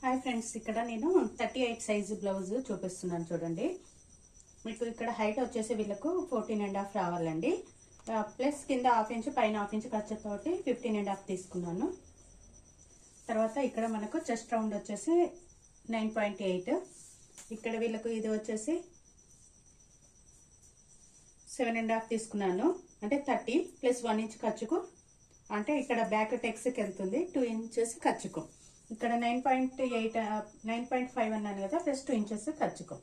Hi friends, ఇక్కడ నేను 38 size blouse చూపిస్తున్నాను చూడండి. మీకు ఇక్కడ హైట్ వచ్చేసి వీళ్ళకు 14.5 రావాలండి. ప్లస్ కింద హాఫ్ ఇంచ్ పైన హాఫ్ ఇంచ్ ఖర్చుతోటి 15.5 తీసుకున్నాను. తర్వాత ఇక్కడ మనకు చెస్ట్ రౌండ్ వచ్చేసి 9.8. ఇక్కడ వీళ్ళకు ఇది వచ్చేసి 7.5 తీసుకున్నాను. అంటే 30 ప్లస్ 1 ఇంచ్ ఖర్చుకు, అంటే ఇక్కడ బ్యాక్ టెక్స్కి వెళ్తుంది 2 ఇంచెస్ ఖర్చుకు. ఇక్కడ 9.8 9.5 అన్నాను కదా, ప్లస్ 2 ఇంచెస్ ఖర్చుకు.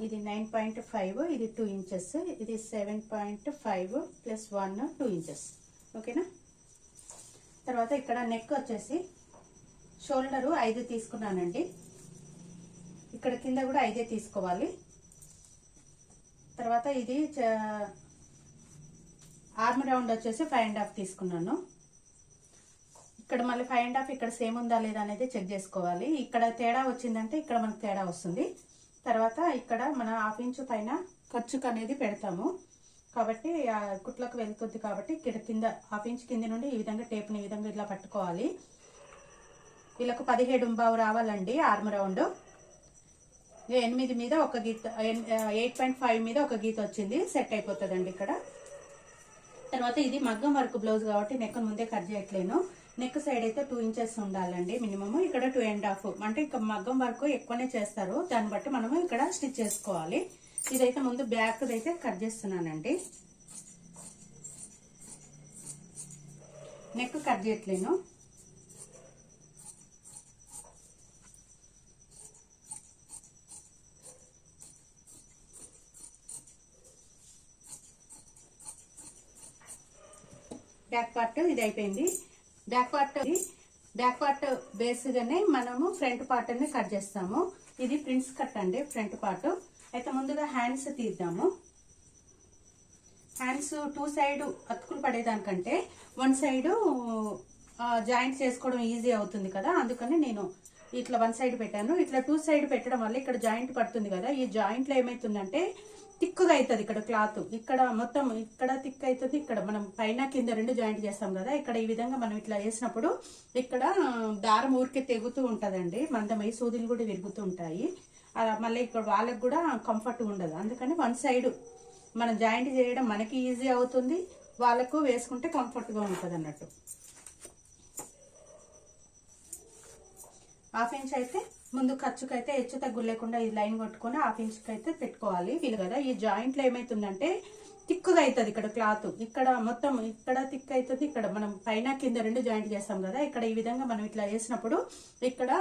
ఇది 9.5, ఇది 2 ఇంచెస్, ఇది 7.5 ప్లస్ 1 2 ఇంచెస్. ఓకేనా. తర్వాత ఇక్కడ నెక్ వచ్చేసి షోల్డరు 5 తీసుకున్నానండి. ఇక్కడ కింద కూడా 5 తీసుకోవాలి. తర్వాత ఇది ఆర్మ్ రౌండ్ వచ్చేసి 5.5 తీసుకున్నాను. ఇక్కడ మళ్ళీ 5.5 ఇక్కడ సేమ్ ఉందా లేదా అనేది చెక్ చేసుకోవాలి. ఇక్కడ తేడా వచ్చిందంటే ఇక్కడ మనకు తేడా వస్తుంది. తర్వాత ఇక్కడ మన హాఫ్ ఇంచ్ పైన ఖర్చుకు అనేది పెడతాము కాబట్టి కుట్లకు వెళ్తుంది కాబట్టి ఇక్కడ కింద హాఫ్ ఇంచ్ కింద నుండి ఈ విధంగా టేప్ని ఈ విధంగా ఇట్లా పట్టుకోవాలి. వీళ్ళకు 17.5 రావాలండి ఆర్మ్ రౌండ్. 8 మీద ఒక గీత, 8.5 మీద ఒక గీత వచ్చింది, సెట్ అయిపోతుందండి ఇక్కడ. తర్వాత ఇది మగ్గం వర్క్ బ్లౌజ్ కాబట్టి నెక్ ముందే కట్ చేయట్లేను. నెక్ సైడ్ అయితే 2 ఇంచెస్ ఉండాలండి మినిమమ్. ఇక్కడ 2.5, అంటే ఇక మగ్గం వర్క్ ఎక్కువనే చేస్తారు, దాన్ని బట్టి మనము ఇక్కడ స్టిచ్ చేసుకోవాలి. ఇదైతే ముందు బ్యాక్ అయితే కట్ చేస్తున్నానండి, నెక్ కట్ చేయట్లేను. బ్యాక్ పార్ట్ ఇది అయిపోయింది. బ్యాక్ పార్ట్ బేస్గానే మనము ఫ్రంట్ పార్ట్ ని కట్ చేస్తాము. ఇది ప్రిన్స్ కట్ అండి ఫ్రంట్ పార్ట్. అయితే ముందుగా హ్యాండ్స్ తీద్దాము. హ్యాండ్స్ 2 సైడ్ అతుకులు పడేదానికంటే 1 సైడ్ జాయింట్ చేసుకోవడం ఈజీ అవుతుంది కదా, అందుకని నేను ఇట్లా 1 సైడ్ పెట్టాను. ఇట్లా 2 సైడ్ పెట్టడం వల్ల ఇక్కడ జాయింట్ పడుతుంది కదా, ఈ జాయింట్ లో ఏమైతుందంటే థిక్గా అవుతుంది. ఇక్కడ క్లాత్ ఇక్కడ మొత్తం ఇక్కడ థిక్ అవుతుంది. ఇక్కడ మనం పైన కింద 2 జాయింట్ చేస్తాం కదా, ఇక్కడ ఈ విధంగా మనం ఇట్లా చేసినప్పుడు ఇక్కడ దారం ఊరికే తెగుతూ ఉంటుందండి, మందమై సూదులు కూడా విరుగుతూ ఉంటాయి. మళ్ళీ ఇక్కడ వాళ్ళకి కూడా కంఫర్ట్ ఉండదు. అందుకని 1 సైడ్ మనం జాయింట్ చేయడం మనకి ఈజీ అవుతుంది, వాళ్ళకు వేసుకుంటే కంఫర్ట్గా ఉంటుంది అన్నట్టు. హాఫ్ ఇంచ్ అయితే ముందు ఖర్చుకైతే హెచ్చు తగ్గు లేకుండా ఈ లైన్ కొట్టుకొని హాఫ్ ఇంచ్కి అయితే పెట్టుకోవాలి. వీళ్ళు కదా ఈ జాయింట్ లో ఏమైతుందంటే థిక్గా అవుతుంది. ఇక్కడ క్లాత్ ఇక్కడ మొత్తం ఇక్కడ థిక్ అవుతుంది. ఇక్కడ మనం పైన కింద 2 జాయింట్ చేస్తాం కదా, ఇక్కడ ఈ విధంగా మనం ఇట్లా చేసినప్పుడు ఇక్కడ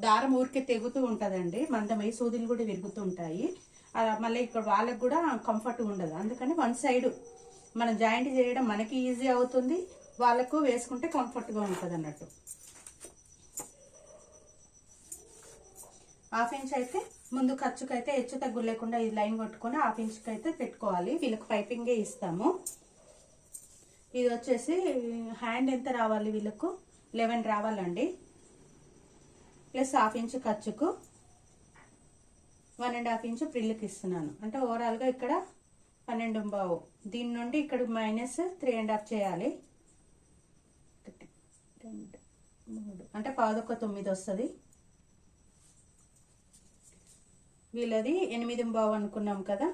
దారం ఊరికే తెగుతూ ఉంటుందండి, మందమై సూదులు కూడా విరుగుతూ ఉంటాయి. మళ్ళీ ఇక్కడ వాళ్ళకి కూడా కంఫర్ట్ ఉండదు. అందుకని 1 సైడ్ మనం జాయింట్ చేయడం మనకి ఈజీ అవుతుంది, వాళ్ళకు వేసుకుంటే కంఫర్ట్గా ఉంటుంది అన్నట్టు. హాఫ్ ఇంచ్ అయితే ముందు ఖర్చుకైతే హెచ్చు తగ్గు లేకుండా ఈ లైన్ కొట్టుకొని హాఫ్ ఇంచ్కి అయితే పెట్టుకోవాలి. వీళ్ళకి పైపింగే ఇస్తాము. ఇది వచ్చేసి హ్యాండ్ ఎంత రావాలి, వీళ్ళకు 11 రావాలండి. ప్లస్ హాఫ్ ఇంచ్ ఖర్చుకు 1.5 ఇంచ్ ప్రిల్లుకి ఇస్తున్నాను. అంటే ఓవరాల్గా ఇక్కడ 12.5. దీని నుండి ఇక్కడ మైనస్ 3.5 చేయాలి. 3 అంటే 9 వస్తుంది. వీళ్ళది 8.5 అనుకున్నాం కదా,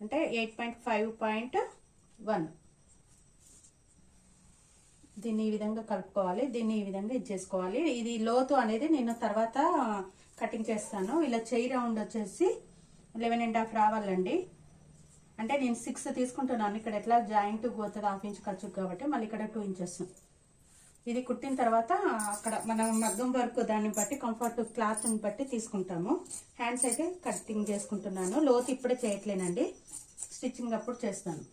అంటే 8.5.1. దీన్ని ఈ విధంగా కలుపుకోవాలి, దీన్ని ఈ విధంగా ఇచ్చేసుకోవాలి. ఇది లోతు అనేది నేను తర్వాత కటింగ్ చేస్తాను. ఇలా చెయ్యి రౌండ్ వచ్చేసి 11.5 రావాలండి. అంటే నేను 6 తీసుకుంటున్నాను. ఇక్కడ ఎట్లా జాయింట్ పోతుంది హాఫ్ ఇంచ్ ఖర్చు కాబట్టి, మళ్ళీ ఇక్కడ 2 ఇంచెస్. ఇది కుట్టిన తర్వాత అక్కడ మనం మగ్గం వర్క్ దాన్ని బట్టి కంఫర్ట్ క్లాత్ని బట్టి తీసుకుంటాము. హ్యాండ్స్ అయితే కటింగ్ చేసుకుంటున్నాను. లోతు ఇప్పుడే చేయట్లేనండి, స్టిచ్చింగ్ అప్పుడు చేస్తాను.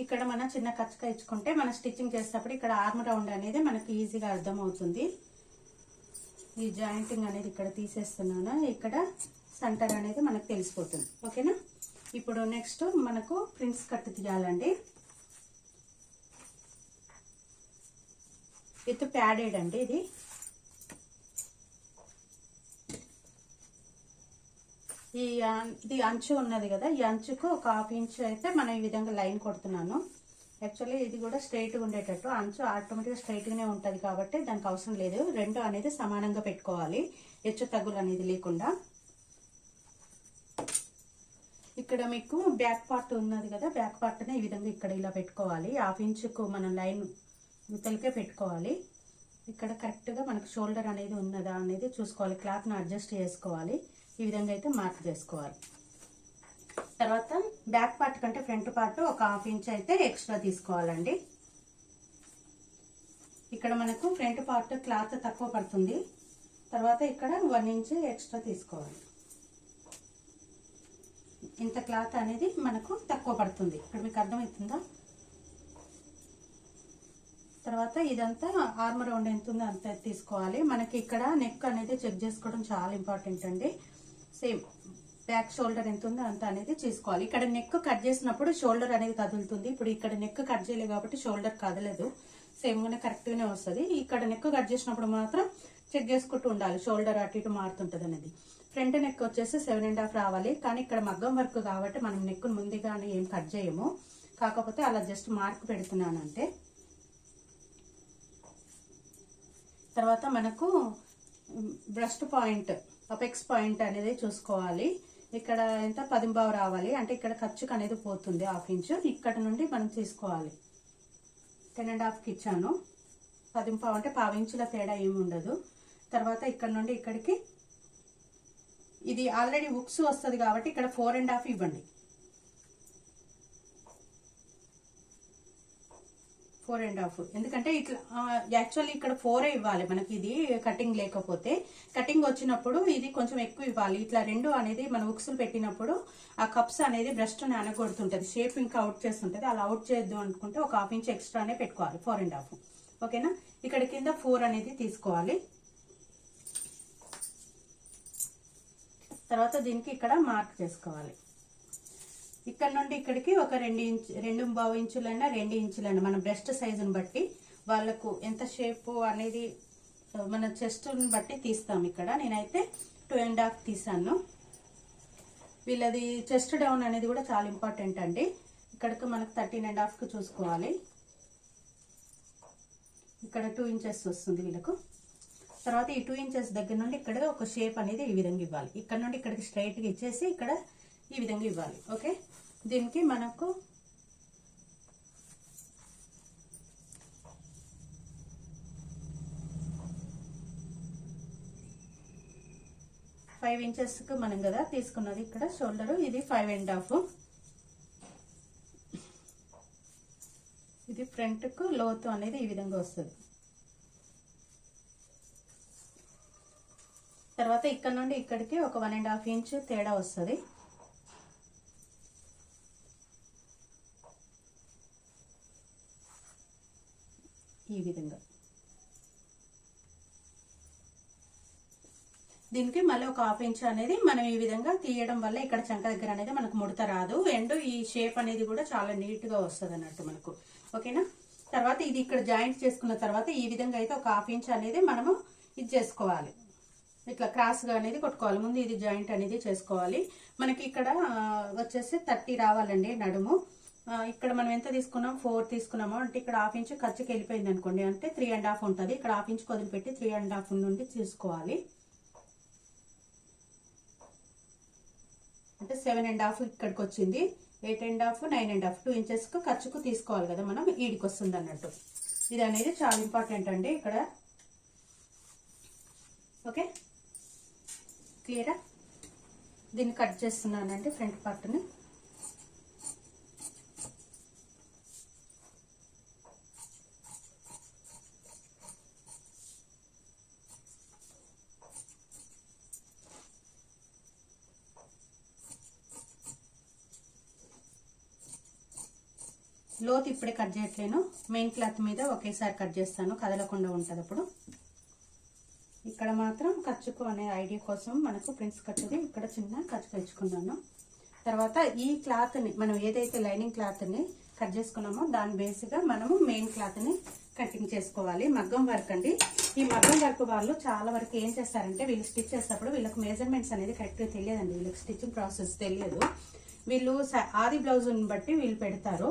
ఇక్కడ మనం చిన్న ఖర్చుగా ఇచ్చుకుంటే మన స్టిచ్చింగ్ చేసేటప్పుడు ఇక్కడ ఆర్మ్ రౌండ్ అనేది మనకి ఈజీగా అర్థమవుతుంది. ఈ జాయింటింగ్ అనేది ఇక్కడ తీసేస్తున్నాను, ఇక్కడ సెంటర్ అనేది మనకు తెలిసిపోతుంది. ఓకేనా. ఇప్పుడు నెక్స్ట్ మనకు ప్రిన్స్ కట్ తీయాలండి. విత్ ప్యాడెడ్ అండి ఇది. ఇది అంచు ఉన్నది కదా, ఈ అంచుకు ఒక 1/2 ఇంచ్ అయితే మనం ఈ విధంగా లైన్ కొడుతున్నాను. యాక్చువల్లీ ఇది కూడా స్ట్రైట్గా ఉండేటట్టు, అంచు ఆటోమేటిక్గా స్ట్రైట్గానే ఉంటుంది కాబట్టి దానికి అవసరం లేదు. రెండు అనేది సమానంగా పెట్టుకోవాలి, హెచ్చు తగ్గులు అనేది లేకుండా. ఇక్కడ మీకు బ్యాక్ పార్ట్ ఉన్నది కదా, బ్యాక్ పార్ట్ని ఈ విధంగా ఇక్కడ ఇలా పెట్టుకోవాలి. 1/2 ఇంచుకు మనం లైన్ ఉతలికే పెట్టుకోవాలి. ఇక్కడ కరెక్ట్గా మనకు షోల్డర్ అనేది ఉన్నదా అనేది చూసుకోవాలి, క్లాత్ను అడ్జస్ట్ చేసుకోవాలి. ఈ విధంగా అయితే మార్క్ చేసుకోవాలి. తర్వాత బ్యాక్ పార్ట్ కంటే ఫ్రంట్ పార్ట్ ఒక 1/2 ఇంచ్ అయితే ఎక్స్ట్రా తీసుకోవాలండి. ఇక్కడ మనకు ఫ్రంట్ పార్ట్ క్లాత్ తక్కువ పడుతుంది, తర్వాత ఇక్కడ 1 ఇంచ్ ఎక్స్ట్రా తీసుకోవాలి. ఇంత క్లాత్ అనేది మనకు తక్కువ పడుతుంది, ఇక్కడ మీకు అర్థమవుతుందా? తర్వాత ఇదంతా ఆర్మ్ రౌండ్ ఎంత ఉందో అంత తీసుకోవాలి. మనకి ఇక్కడ నెక్ అనేది చెక్ చేసుకోవడం చాలా ఇంపార్టెంట్ అండి. సేమ్ బ్యాక్ షోల్డర్ ఎంత ఉందో అంత అనేది చేసుకోవాలి. ఇక్కడ నెక్ కట్ చేసినప్పుడు షోల్డర్ అనేది కదులుతుంది. ఇప్పుడు ఇక్కడ నెక్ కట్ చేయలేదు కాబట్టి షోల్డర్ కదలదు, సేమ్గానే కరెక్ట్గానే వస్తుంది. ఇక్కడ నెక్ కట్ చేసినప్పుడు మాత్రం చెక్ చేసుకుంటూ ఉండాలి, షోల్డర్ అటు ఇటు మారుతుంటుంది అనేది. ఫ్రంట్ నెక్ వచ్చేసి 7.5 రావాలి, కానీ ఇక్కడ మగ్గం వర్క్ కాబట్టి మనం నెక్ ముందుగానే ఏం కట్ చేయము, కాకపోతే అలా జస్ట్ మార్క్ పెడుతున్నాను అంతే. తర్వాత మనకు బ్రెస్ట్ పాయింట్, అపెక్స్ పాయింట్ అనేది చూసుకోవాలి. ఇక్కడ ఎంత 10.5 రావాలి, అంటే ఇక్కడ ఖర్చుకు అనేది పోతుంది 1/2 ఇంచు. ఇక్కడ నుండి మనం తీసుకోవాలి. 10.5కి ఇచ్చాను, 10.5 అంటే 1/2 ఇంచుల తేడా ఏమి ఉండదు. తర్వాత ఇక్కడ నుండి ఇక్కడికి ఇది ఆల్రెడీ ఉక్స్ వస్తుంది కాబట్టి ఇక్కడ 4.5 ఇవ్వండి. 4.5 ఎందుకంటే ఇట్లా యాక్చువల్లీ ఇక్కడ 4 ఇవ్వాలి మనకి, ఇది కటింగ్ లేకపోతే. కటింగ్ వచ్చినప్పుడు ఇది కొంచెం ఎక్కువ ఇవ్వాలి. ఇట్లా 2 అనేది మనం ఉక్సులు పెట్టినప్పుడు ఆ కప్స్ అనేది బ్రెస్ట్ ని అనగొడుతుంటది, షేప్ ఇంకా అవుట్ చేస్తుంటది. అలా అవుట్ చేద్దాం అనుకుంటే ఒక 1/2 ఇంచ్ ఎక్స్ట్రానే పెట్టుకోవాలి, 4.5. ఓకేనా? ఇక్కడ కింద 4 అనేది తీసుకోవాలి. తర్వాత దీనికి ఇక్కడ మార్క్ చేసుకోవాలి. ఇక్కడ నుండి ఇక్కడికి ఒక 2.5 ఇంచులైనా 2 ఇంచులైనా మన బ్రెస్ట్ సైజుని బట్టి వాళ్ళకు ఎంత షేప్ అనేది మన చెస్ట్ని బట్టి తీస్తాం. ఇక్కడ నేనైతే 2.5 తీసాను. వీళ్ళది చెస్ట్ డౌన్ అనేది కూడా చాలా ఇంపార్టెంట్ అండి. ఇక్కడికి మనకు 13.5కి చూసుకోవాలి. ఇక్కడ 2 ఇంచెస్ వస్తుంది వీళ్ళకు. తర్వాత ఈ 2 ఇంచెస్ దగ్గర నుండి ఇక్కడ ఒక షేప్ అనేది ఈ విధంగా ఇవ్వాలి. ఇక్కడ నుండి ఇక్కడికి స్ట్రైట్గా ఇచ్చేసి ఇక్కడ ఈ విధంగా ఇవ్వాలి. ఓకే, దీనికి మనకు 5 ఇంచెస్కి మనం కదా తీసుకున్నది. ఇక్కడ షోల్డర్ ఇది 5.5. ఇది ఫ్రంట్కు లోతు అనేది ఈ విధంగా వస్తుంది. తర్వాత ఇక్కడ నుండి ఇక్కడికి ఒక 1.5 ఇంచ్ తేడా వస్తుంది. ఈ విధంగా దీనికి మళ్ళీ ఒక 1/2 ఇంచ్ అనేది మనం ఈ విధంగా తీయడం వల్ల ఇక్కడ చంక దగ్గర అనేది మనకు ముడత రాదు, అండ్ ఈ షేప్ అనేది కూడా చాలా నీట్ గా వస్తుంది అన్నట్టు మనకు. ఓకేనా? తర్వాత ఇది ఇక్కడ జాయింట్ చేసుకున్న తర్వాత ఈ విధంగా అయితే ఒక 1/2 ఇంచ్ అనేది మనము ఇది చేసుకోవాలి, ఇట్లా క్రాస్ గా అనేది కొట్టుకోవాలి. ముందు ఇది జాయింట్ అనేది చేసుకోవాలి. మనకి ఇక్కడ వచ్చేసి 30 రావాలండి నడుము. ఇక్కడ మనం ఎంత తీసుకున్నాం, 4 తీసుకున్నాము అంటే ఇక్కడ 1/2 ఇంచ్ ఖర్చుకి వెళ్ళిపోయింది అనుకోండి, అంటే 3.5 ఉంటుంది. ఇక్కడ 1/2 ఇంచ్ వదిలిపెట్టి 3.5 నుండి తీసుకోవాలి. అంటే 7.5 ఇక్కడికి వచ్చింది, 8.5, 9.5, 2 ఇంచెస్ కు ఖర్చుకు తీసుకోవాలి కదా మనం, ఈడికి వస్తుంది అన్నట్టు. ఇది అనేది చాలా ఇంపార్టెంట్ అండి ఇక్కడ. ఓకే, క్లియరా? దీన్ని కట్ చేస్తున్నానండి ఫ్రంట్ పార్ట్ని. లోతు ఇప్పుడే కట్ చేయట్లేను, మెయిన్ క్లాత్ మీద ఒకేసారి కట్ చేస్తాను, కదలకుండా ఉంటుంది అప్పుడు. ఇక్కడ మాత్రం ఖర్చుకు అనే ఐడియా కోసం మనకు ప్రిన్స్ కట్టుది ఇక్కడ చిన్న ఖర్చు తెచ్చుకున్నాను. తర్వాత ఈ క్లాత్ని మనం ఏదైతే లైనింగ్ క్లాత్ని కట్ చేసుకున్నామో దాని బేస్గా మనము మెయిన్ క్లాత్ని కటింగ్ చేసుకోవాలి. మగ్గం వర్క్ అండి. ఈ మగ్గం వర్క్ వాళ్ళు చాలా వరకు ఏం చేస్తారంటే వీళ్ళు స్టిచ్ చేసేటప్పుడు వీళ్ళకి మెజర్మెంట్స్ అనేది కరెక్ట్గా తెలియదండి. వీళ్ళకి స్టిచ్చింగ్ ప్రాసెస్ తెలియదు. వీళ్ళు ఆది బ్లౌజ్ని బట్టి వీళ్ళు పెడతారు.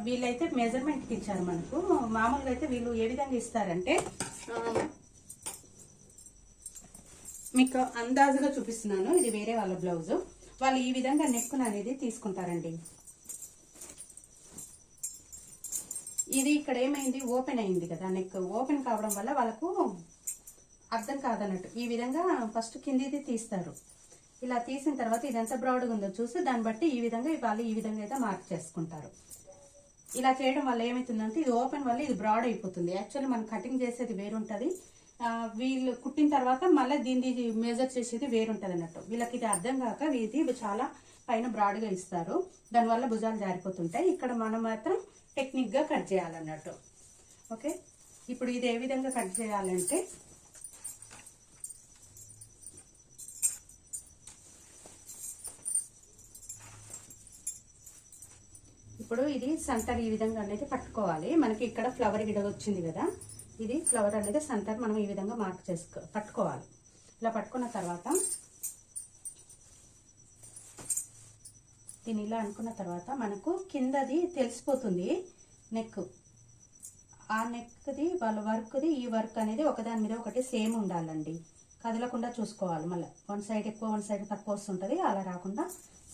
వీళ్ళైతే మెజర్మెంట్కి ఇచ్చారు మనకు. మామూలుగా అయితే వీళ్ళు ఏ విధంగా ఇస్తారంటే మీకు అందాజుగా చూపిస్తున్నాను. ఇది వేరే వాళ్ళ బ్లౌజ్. వాళ్ళు ఈ విధంగా నెక్కును అనేది తీసుకుంటారండి. ఇది ఇక్కడ ఏమైంది, ఓపెన్ అయింది కదా, నెక్ ఓపెన్ కావడం వల్ల వాళ్ళకు అర్థం కాదన్నట్టు ఈ విధంగా ఫస్ట్ కిందిది తీస్తారు. ఇలా తీసిన తర్వాత ఇది ఎంత బ్రాడ్గా ఉందో చూసి దాన్ని బట్టి ఈ విధంగా వాళ్ళు ఈ విధంగా అయితే మార్క్ చేసుకుంటారు. ఇలా చేయడం వల్ల ఏమవుతుందంటే ఇది ఓపెన్ వల్ల ఇది బ్రాడ్ అయిపోతుంది. యాక్చువల్లీ మనం కటింగ్ చేసేది వేరుంటుంది, వీళ్ళు కుట్టిన తర్వాత మళ్ళీ దీన్ని మెజర్ చేసేది వేరుంటుంది అన్నట్టు. వీళ్ళకి ఇది అర్థం కాక ఇది చాలా పైన బ్రాడ్గా ఇస్తారు. దానివల్ల భుజాలు జారిపోతుంటాయి. ఇక్కడ మనం మాత్రం టెక్నిక్గా కట్ చేయాలన్నట్టు. ఓకే, ఇప్పుడు ఇది ఏ విధంగా కట్ చేయాలంటే ఇప్పుడు ఇది సెంటర్ ఈ విధంగా అనేది పట్టుకోవాలి. మనకి ఇక్కడ ఫ్లవర్ గిడ వచ్చింది కదా, ఇది ఫ్లవర్ అనేది సెంటర్ మనం ఈ విధంగా మార్క్ పట్టుకోవాలి. ఇలా పట్టుకున్న తర్వాత దీన్ని ఇలా అనుకున్న తర్వాత మనకు కిందది తెలిసిపోతుంది నెక్. ఆ నెక్ది వాళ్ళ వర్క్ది ఈ వర్క్ అనేది ఒకదాని మీద ఒకటి సేమ్ ఉండాలండి. కదలకుండా చూసుకోవాలి. మళ్ళీ వన్ సైడ్ ఎక్కువ వన్ సైడ్ తక్కువ వస్తుంటుంది. అలా రాకుండా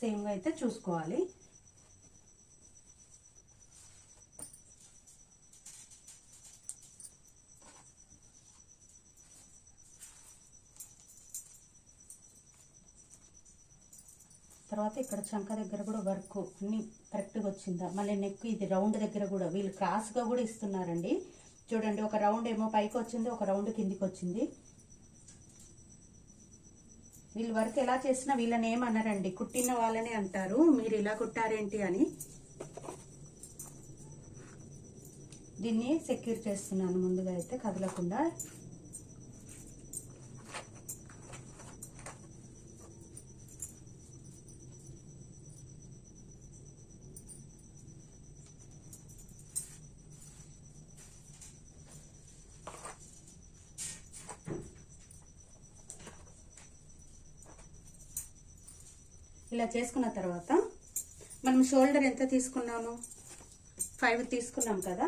సేమ్గా అయితే చూసుకోవాలి. తర్వాత ఇక్కడ చంక దగ్గర కూడా వర్క్ అన్ని కరెక్ట్గా వచ్చిందా. మళ్ళీ నెక్ ఇది రౌండ్ దగ్గర కూడా వీళ్ళు క్రాస్గా కూడా ఇస్తున్నారండి. చూడండి, ఒక రౌండ్ ఏమో పైకి వచ్చింది, ఒక రౌండ్ కిందికి వచ్చింది. వీళ్ళు వర్క్ ఎలా చేసినా వీళ్ళని ఏమన్నారండి, కుట్టిన వాళ్ళనే అంటారు. మీరు ఇలా కుట్టారేంటి అని. దీన్ని సెక్యూర్ చేస్తున్నాను ముందుగా అయితే కదలకుండా. ఇలా చేసుకున్న తర్వాత మనం షోల్డర్ ఎంత తీసుకున్నాము, 5 తీసుకున్నాం కదా.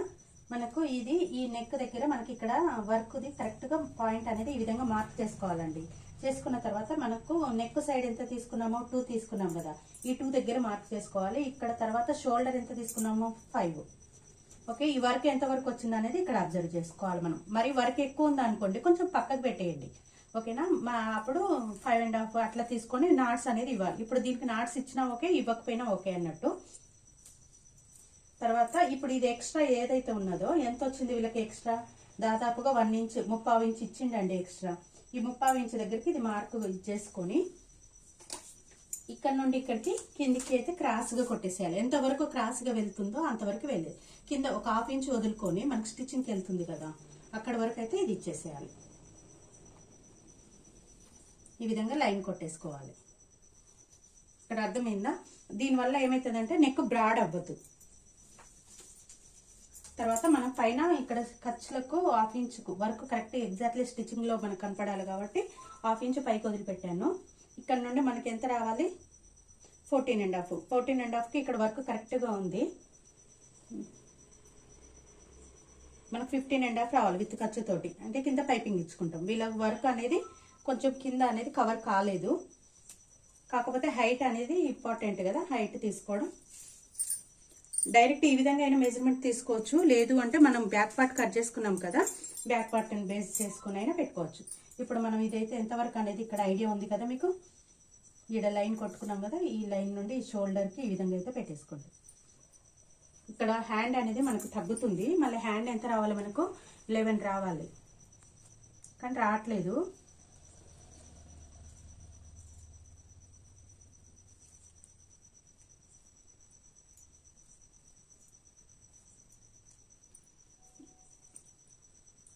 మనకు ఇది ఈ నెక్ దగ్గర మనకి ఇక్కడ వర్క్ది కరెక్ట్గా పాయింట్ అనేది ఈ విధంగా మార్క్ చేసుకోవాలండి. చేసుకున్న తర్వాత మనకు నెక్ సైడ్ ఎంత తీసుకున్నామో 2 తీసుకున్నాం కదా, ఈ 2 దగ్గర మార్క్ చేసుకోవాలి. ఇక్కడ తర్వాత షోల్డర్ ఎంత తీసుకున్నామో 5. ఓకే, ఈ వర్క్ ఎంత వరకు వచ్చింది అనేది ఇక్కడ అబ్జర్వ్ చేసుకోవాలి మనం. మరి వర్క్ ఎక్కువ ఉంది అనుకోండి కొంచెం పక్కకు పెట్టేయండి. ఓకేనా, అప్పుడు 5.5 అట్లా తీసుకొని నాట్స్ అనేది ఇవ్వాలి. ఇప్పుడు దీనికి నాట్స్ ఇచ్చినా ఓకే, ఇవ్వకపోయినా ఓకే అన్నట్టు. తర్వాత ఇప్పుడు ఇది ఎక్స్ట్రా ఏదైతే ఉన్నదో ఎంత వచ్చింది వీళ్ళకి ఎక్స్ట్రా, దాదాపుగా 1 ఇంచ్ 3/4 ఇంచ్ ఇచ్చిండండి ఎక్స్ట్రా. ఈ 3/4 ఇంచ్ దగ్గరికి ఇది మార్క్ ఇచ్చేసుకొని ఇక్కడ నుండి ఇక్కడికి కిందికి అయితే క్రాస్గా కొట్టేసేయాలి. ఎంతవరకు క్రాస్గా వెళ్తుందో అంతవరకు వెళ్ళేది. కింద ఒక 1/2 ఇంచ్ వదులుకొని మనకు స్టిచ్చింగ్కి వెళ్తుంది కదా, అక్కడ వరకు అయితే ఇది ఇచ్చేసేయాలి. ఈ విధంగా లైన్ కొట్టేసుకోవాలి. ఇక్కడ అర్థమైందా? దీనివల్ల ఏమవుతుందంటే నెక్ బ్రాడ్ అవ్వదు. తర్వాత మనం పైన ఇక్కడ ఖర్చులకు 1/2 ఇంచుకు వర్క్ కరెక్ట్ ఎగ్జాక్ట్లీ స్టిచ్చింగ్లో మనకు కనపడాలి కాబట్టి 1/2 ఇంచు పైకి వదిలిపెట్టాను. ఇక్కడ నుండి మనకి ఎంత రావాలి, 14.5. 14.5కి ఇక్కడ వర్క్ కరెక్ట్గా ఉంది. మనకు 15.5 రావాలి విత్ ఖర్చుతోటి. అంటే కింద పైపింగ్ ఇచ్చుకుంటాం. వీళ్ళ వర్క్ అనేది కొంచెం కింద అనేది కవర్ కాలేదు. కాకపోతే హైట్ అనేది ఇంపార్టెంట్ కదా, హైట్ తీసుకోవడం. డైరెక్ట్ ఈ విధంగా అయినా మెజర్మెంట్ తీసుకోవచ్చు. లేదు అంటే మనం బ్యాక్ పార్ట్ కట్ చేసుకున్నాం కదా, బ్యాక్ పార్ట్ని బేస్ చేసుకుని అయినా పెట్టుకోవచ్చు. ఇప్పుడు మనం ఇదైతే ఎంతవరకు అనేది ఇక్కడ ఐడియా ఉంది కదా మీకు. ఈడ లైన్ కొట్టుకున్నాం కదా, ఈ లైన్ నుండి ఈ షోల్డర్కి ఈ విధంగా అయితే పెట్టేసుకోండి. ఇక్కడ హ్యాండ్ అనేది మనకు తగ్గుతుంది. మళ్ళీ హ్యాండ్ ఎంత రావాలి మనకు, 11 రావాలి. కానీ రావట్లేదు.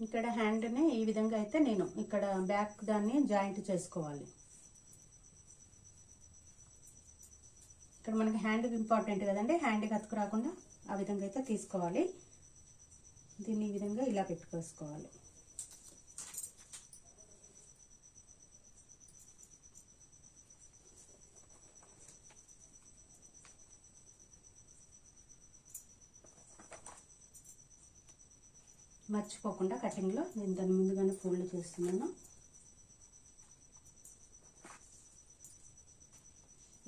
ఇక్కడ హ్యాండ్ని ఈ విధంగా అయితే నేను ఇక్కడ బ్యాక్ దాన్ని జాయింట్ చేసుకోవాలి. ఇక్కడ మనకి హ్యాండ్ ఇంపార్టెంట్ కదండి, హ్యాండ్కి అతుకు రాకుండా ఆ విధంగా అయితే తీసుకోవాలి. దీన్ని ఈ విధంగా ఇలా పెట్టుకోవాలి. మర్చిపోకుండా కటింగ్లో నేను దాని ముందుగానే ఫోల్డ్ చేస్తున్నాను.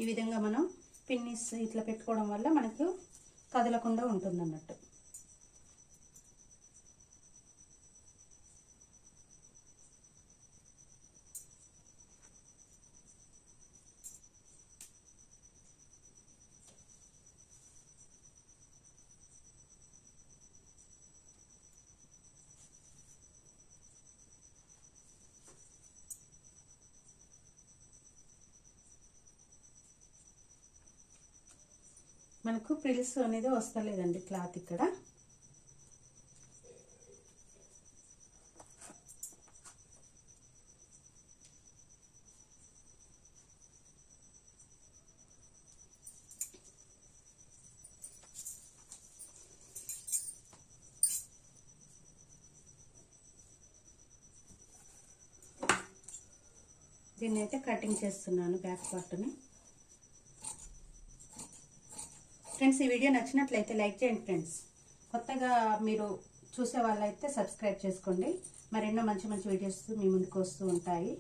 ఈ విధంగా మనం పిన్నిస్ ఇట్లా పెట్టుకోవడం వల్ల మనకు కదలకుండా ఉంటుంది అన్నట్టు. మనకు ప్రిల్స్ అనేది వస్తలేదండి క్లాత్ ఇక్కడ. దీన్ని అయితే కటింగ్ చేస్తున్నాను బ్యాక్ పార్ట్ని. ఫ్రెండ్స్, ఈ వీడియో నచ్చినట్లయితే లైక్ చేయండి ఫ్రెండ్స్. కొత్తగా మీరు చూసే వాళ్ళైతే సబ్స్క్రైబ్ చేసుకోండి. మరెన్నో మంచి మంచి వీడియోస్ మీ ముందుకు వస్తూ ఉంటాయి.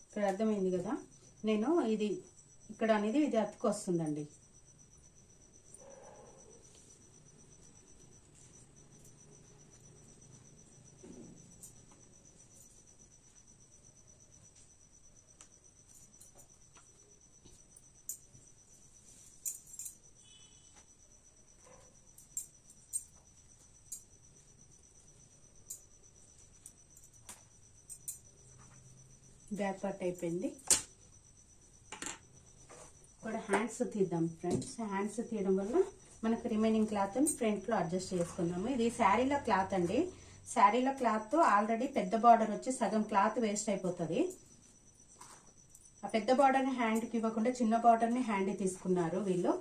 ఇక్కడ అర్థమైంది కదా, నేను ఇది ఇక్కడ అనేది ఇది అతుకొస్తుందండి. బ్యాక్ పార్ట్ అయిపోయింది. కూడా హ్యాండ్స్ తీద్దాం ఫ్రెండ్స్. హ్యాండ్స్ తీయడం వల్ల మనకు రిమైనింగ్ క్లాత్ ఫ్రంట్లో అడ్జస్ట్ చేసుకుందాము. ఇది శారీలో క్లాత్ అండి. శారీలో క్లాత్ ఆల్రెడీ పెద్ద బార్డర్ వచ్చి సగం క్లాత్ వేస్ట్ అయిపోతుంది. ఆ పెద్ద బార్డర్ని హ్యాండ్కి ఇవ్వకుండా చిన్న బార్డర్ని హ్యాండ్ తీసుకున్నారు వీళ్ళు.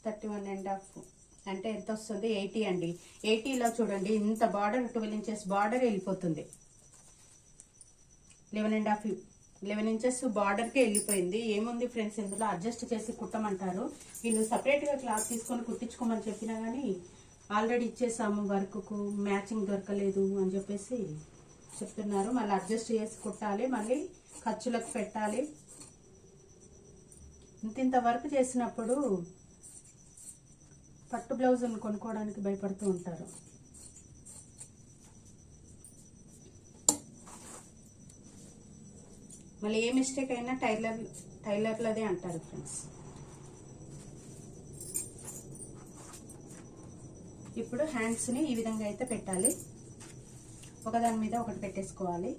(31.5) అంటే ఎంత వస్తుంది? 80 అండి. 80లో చూడండి ఇంత బార్డర్ 12 ఇంచెస్ బార్డర్ వెళ్ళిపోతుంది. 11 ఇంచెస్ బార్డర్కే వెళ్ళిపోయింది. ఏముంది ఫ్రెండ్స్, ఇందులో అడ్జస్ట్ చేసి కుట్టమంటారు. వీళ్ళు సపరేట్గా క్లాత్ తీసుకొని కుట్టించుకోమని చెప్పినా కానీ ఆల్రెడీ ఇచ్చేసాము, వర్క్కు మ్యాచింగ్ దొరకలేదు అని చెప్పేసి చెప్తున్నారు. మళ్ళీ అడ్జస్ట్ చేసి కుట్టాలి, మళ్ళీ ఖర్చులకు పెట్టాలి. ఇంత వర్క్ చేసినప్పుడు పట్టు బ్లౌజులను కొనుక్కోవడానికి భయపడుతూ ఉంటారు. మళ్ళీ ఏ మిస్టేక్ అయినా టైలర్లదే అంటారు ఫ్రెండ్స్. ఇప్పుడు హ్యాండ్స్ని ఈ విధంగా అయితే పెట్టాలి. ఒకదాని మీద ఒకటి పెట్టేసుకోవాలి.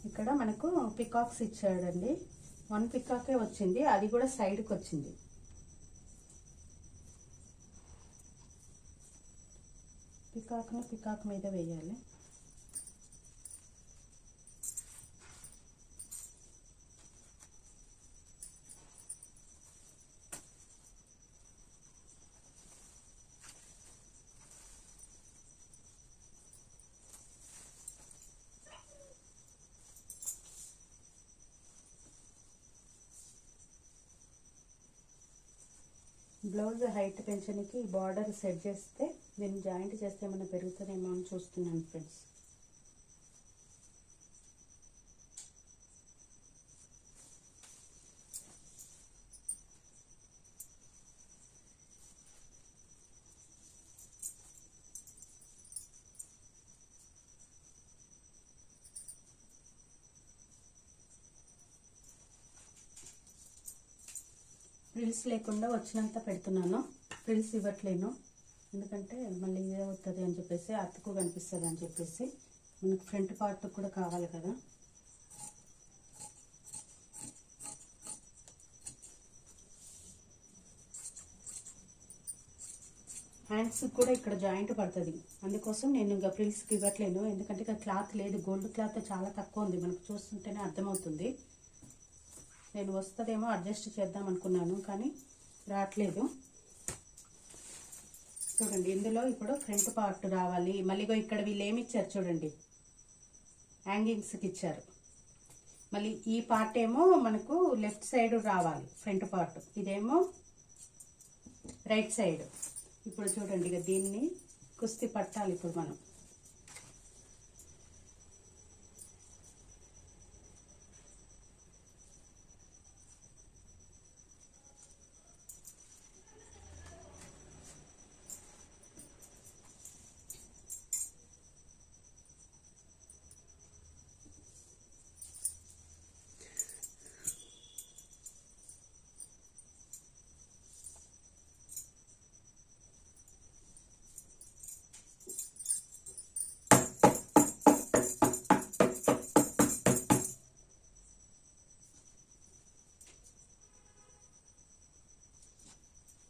ఇక్కడ మనకు పికాక్స్ ఇచ్చాడండి. 1 పికాకే వచ్చింది, అది కూడా సైడ్కి వచ్చింది. పికాక్ని పికాక్ మీద వేయాలి. బ్లౌజ్ హైట్ పెంచడానికి బార్డర్ సెట్ చేస్తే దీన్ని జాయింట్ చేస్తే ఏమైనా పెరుగుతుందేమో అని చూస్తున్నాను ఫ్రెండ్స్. ఫ్రిల్స్ లేకుండా వచ్చినంత పెడుతున్నాను, ఫ్రిల్స్ ఇవ్వట్లేను. ఎందుకంటే మళ్ళీ ఇదే అవుతుంది అని చెప్పేసి, అతుకు కనిపిస్తుంది అని చెప్పేసి, మనకు ఫ్రంట్ పార్ట్ కూడా కావాలి కదా. హ్యాండ్స్ కూడా ఇక్కడ జాయింట్ పడుతుంది, అందుకోసం నేను ఇంకా ఫ్రిల్స్కి ఇవ్వట్లేను. ఎందుకంటే ఇక్కడ క్లాత్ లేదు, గోల్డ్ క్లాత్ చాలా తక్కువ ఉంది, మనకు చూస్తుంటేనే అర్థమవుతుంది. నేను వస్తుందేమో అడ్జస్ట్ చేద్దాం అనుకున్నాను, కానీ రావట్లేదు. చూడండి, ఇందులో ఇప్పుడు ఫ్రంట్ పార్ట్ రావాలి. మళ్ళీ ఇక్కడ వీళ్ళు ఏమి ఇచ్చారు చూడండి, హ్యాంగింగ్స్కి ఇచ్చారు. మళ్ళీ ఈ పార్ట్ ఏమో మనకు లెఫ్ట్ సైడ్ రావాలి ఫ్రంట్ పార్ట్, ఇదేమో రైట్ సైడ్. ఇప్పుడు చూడండి, ఇక దీన్ని కుస్తీ పట్టాలి ఇప్పుడు మనం.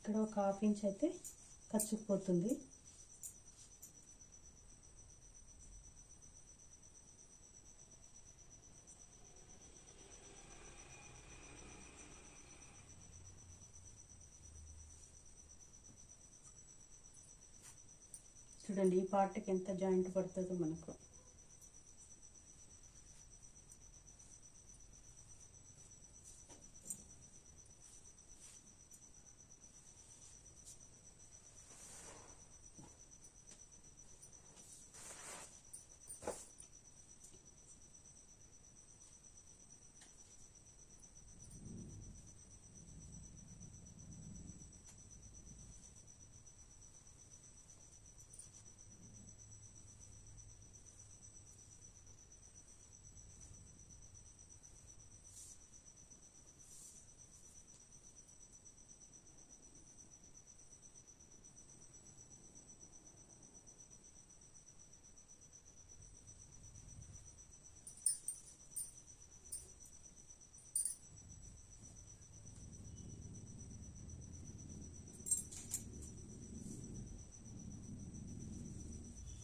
ఇక్కడ ఒక ½ ఇంచ్ అయితే కచ్చుకుపోతుంది. చూడండి, ఈ పార్ట్కి ఎంత జాయింట్ పడుతుందో మనకు.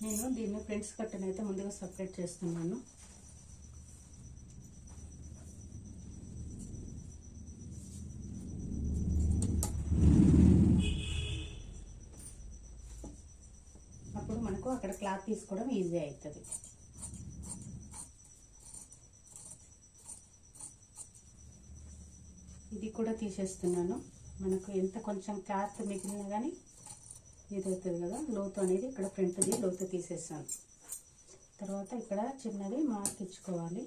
నేను దీన్ని ఫ్రంట్స్ కట్టను అయితే ముందుగా సపరేట్ చేస్తున్నాను. అప్పుడు మనకు అక్కడ క్లాత్ తీసుకోవడం ఈజీ అవుతుంది. ఇది కూడా తీసేస్తున్నాను. మనకు ఎంత కొంచెం క్లాత్ మిగిలినా కానీ ఇది అవుతుంది కదా, లోతు అనేది ఇక్కడ ఫ్రంట్ది లోతు తీసేస్తాను. తర్వాత ఇక్కడ చిన్నది మార్క్ ఇచ్చుకోవాలి.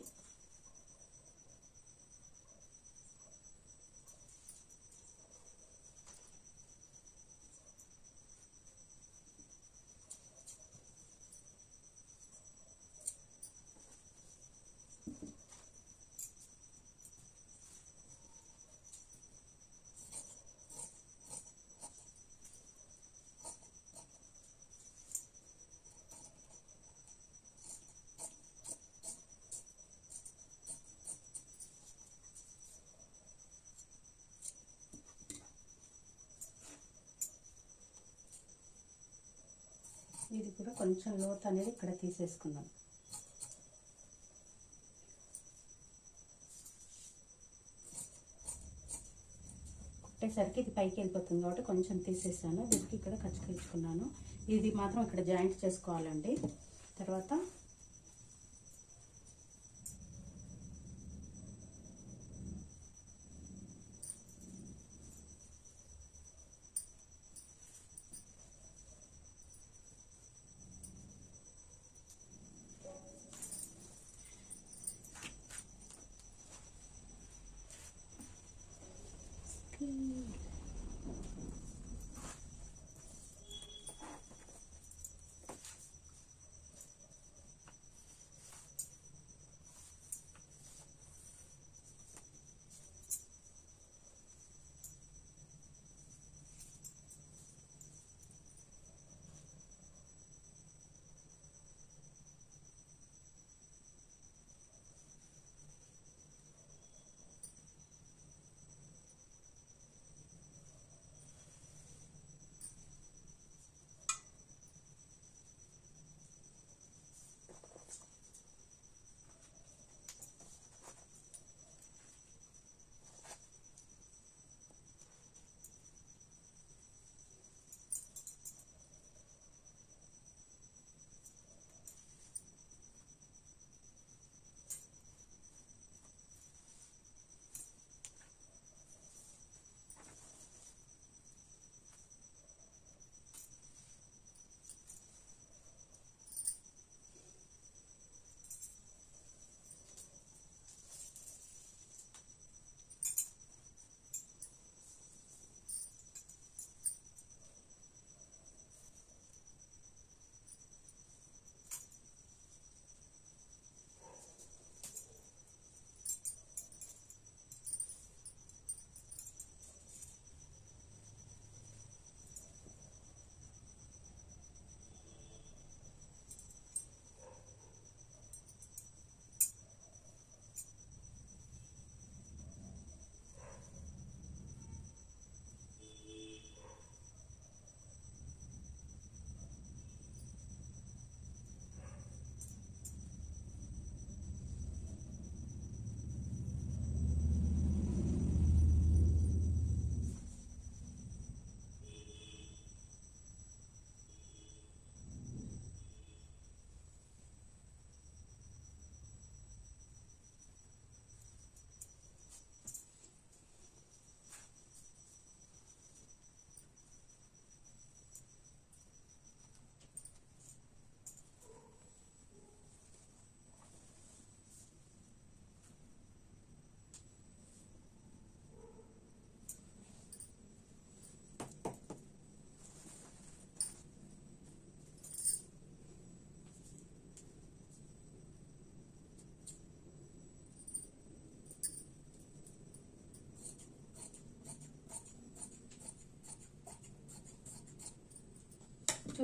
ఇది కూడా కొంచెం లోతు అనేది ఇక్కడ తీసేసుకుందాం. కుట్టేసరికి ఇది పైకి వెళ్ళిపోతుంది కాబట్టి కొంచెం తీసేసాను. దీనికి ఇక్కడ కచ్చికించుకున్నాను. ఇది మాత్రం ఇక్కడ జాయింట్ చేసుకోవాలండి. తర్వాత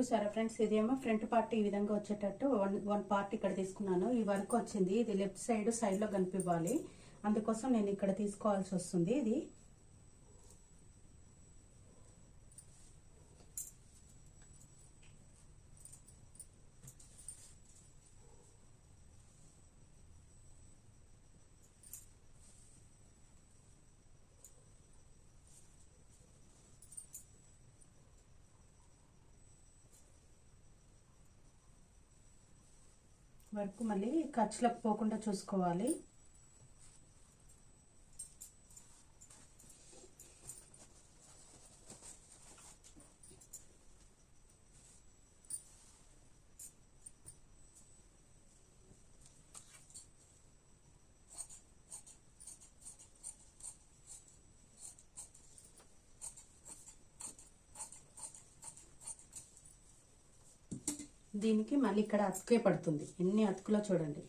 చూసారా ఫ్రెండ్స్, ఇదేమో ఫ్రంట్ పార్ట్ ఈ విధంగా వచ్చేటట్టు వన్ పార్ట్ ఇక్కడ తీసుకున్నాను. ఈ వర్క్ వచ్చింది, ఇది లెఫ్ట్ సైడ్ లో కనిపివ్వాలి, అందుకోసం నేను ఇక్కడ తీసుకోవాల్సి వస్తుంది. ఇది వర్క్ మళ్ళీ ఖర్చులకు పోకుండా చూసుకోవాలి. దీనికి మళ్ళీ ఇక్కడ అతుకే పడుతుంది, ఎన్ని అతుకులో చూడండి.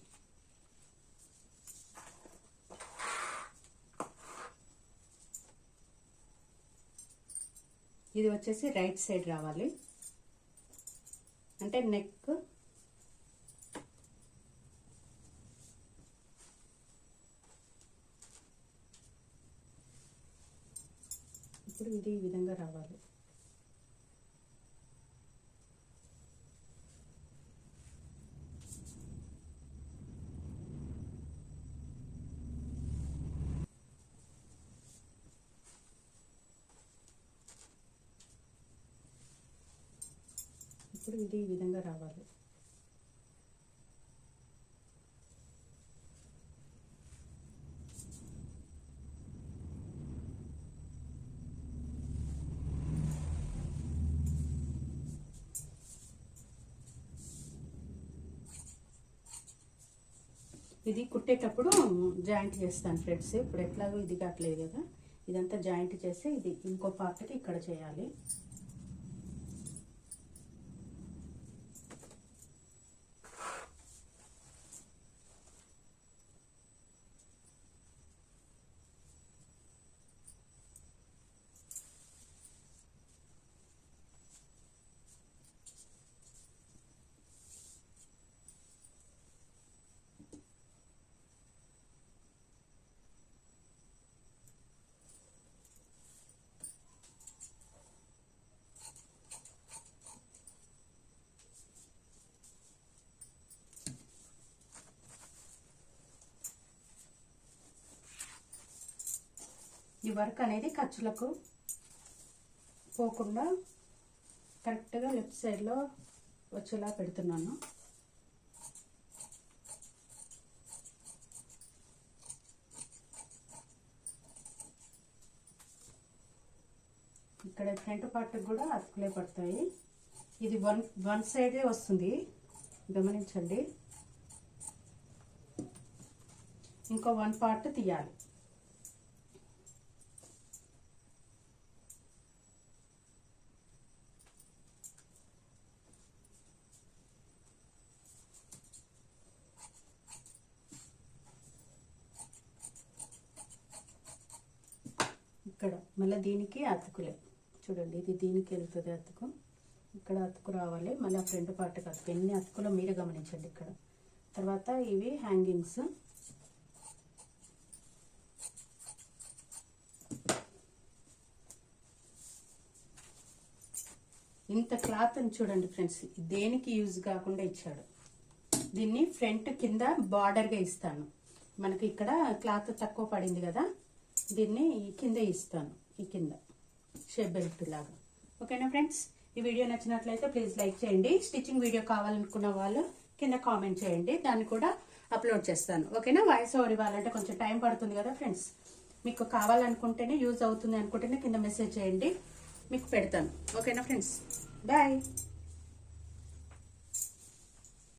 ఇది వచ్చేసి రైట్ సైడ్ రావాలి, అంటే నెక్ ఇప్పుడు ఇది ఈ విధంగా రావాలి. ఇప్పుడు ఇది ఈ విధంగా రావాలి. ఇది కుట్టేటప్పుడు జాయింట్ చేస్తాను ఫ్రెండ్స్, ఇప్పుడు ఎట్లాగో ఇది కావట్లేదు కదా, ఇదంతా జాయింట్ చేసి ఇది ఇంకో పార్ట్కి ఇక్కడ చేయాలి. ఈ వర్క్ అనేది ఖర్చులకు పోకుండా కరెక్ట్గా లెఫ్ట్ సైడ్లో వచ్చేలా పెడుతున్నాను. ఇక్కడ ఫ్రంట్ పార్ట్ కూడా అతుకులే పడతాయి. ఇది వన్ సైడే వస్తుంది, గమనించండి. ఇంకో వన్ పార్ట్ తీయాలి. ఇక్కడ మళ్ళీ దీనికి అతుకులే చూడండి, ఇది దీనికి వెళ్తుంది అతుకు, ఇక్కడ అతుకు రావాలి, మళ్ళీ ఫ్రంట్ పార్ట్కి అతుకు, ఎన్ని అతుకులో మీరు గమనించండి ఇక్కడ. తర్వాత ఇవి హ్యాంగింగ్స్, ఇంత క్లాత్ చూడండి ఫ్రెండ్స్, దేనికి యూజ్ కాకుండా ఇచ్చాడు. దీన్ని ఫ్రంట్ కింద బార్డర్గా ఇస్తాను, మనకి ఇక్కడ క్లాత్ తక్కువ పడింది కదా, దీన్ని కింద ఇస్తాను, ఈ కింద షేప్ బెల్ట్ లాగా. ఓకేనా ఫ్రెండ్స్, ఈ వీడియో నచ్చినట్లయితే ప్లీజ్ లైక్ చేయండి. స్టిచ్చింగ్ వీడియో కావాలనుకున్న వాళ్ళు కింద కామెంట్ చేయండి, దాన్ని కూడా అప్లోడ్ చేస్తాను. ఓకేనా, వాయిస్ ఓవర్ ఇవ్వాలంటే కొంచెం టైం పడుతుంది కదా ఫ్రెండ్స్, మీకు కావాలనుకుంటేనే యూజ్ అవుతుంది అనుకుంటేనే కింద మెసేజ్ చేయండి, మీకు పెడతాను. ఓకేనా ఫ్రెండ్స్, బాయ్.